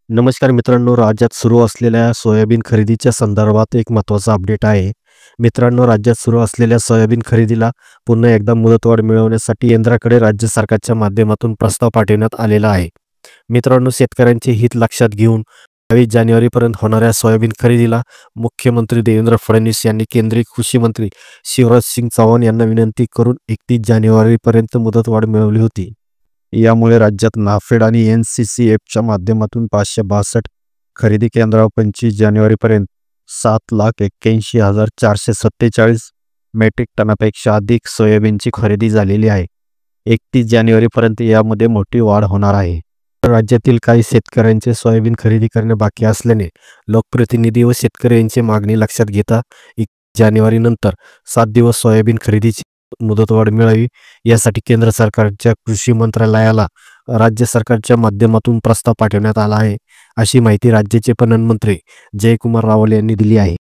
नमस्कार मित्रांनो, राज्यात सुरू असलेल्या सोयाबीन खरेदीच्या संदर्भात एक महत्त्वाचा अपडेट आहे. मित्रांनो, राज्यात सुरू असलेल्या सोयाबीन खरेदीला पुन्हा एकदा मुदतवाढ मिळवण्यासाठी केंद्राकडे राज्य सरकारच्या माध्यमातून प्रस्ताव पाठवण्यात आलेला आहे. मित्रांनो, शेतकऱ्यांचे हित लक्षात घेऊन 22 जानेवारीपर्यंत होणाऱ्या सोयाबीन खरेदीला मुख्यमंत्री देवेंद्र फडणवीस यांनी केंद्रीय कृषी मंत्री शिवराज सिंग चौहान यांना विनंती करून 31 जानेवारीपर्यंत मुदतवाढ मिळवली होती. यामुळे राज्यात नाफेड आणि NCCFच्या माध्यमातून 562 खरेदी केंद्रावर 25 जानेवारीपर्यंत 7,81,447 मेट्रिक टनापेक्षा अधिक सोयाबीनची खरेदी झालेली आहे. 31 जानेवारीपर्यंत यामध्ये मोठी वाढ होणार आहे. राज्यातील काही शेतकऱ्यांचे सोयाबीन खरेदी करणे बाकी असल्याने लोकप्रतिनिधी व शेतकरी यांची मागणी लक्षात घेता 1 जानेवारीनंतर 7 दिवस सोयाबीन खरेदीची मुदतवाढ मिळावी यासाठी केंद्र सरकारच्या कृषी मंत्रालयाला राज्य सरकारच्या माध्यमातून प्रस्ताव पाठवण्यात आला आहे, अशी माहिती राज्याचे पणन मंत्री जयकुमार रावल यांनी दिली आहे.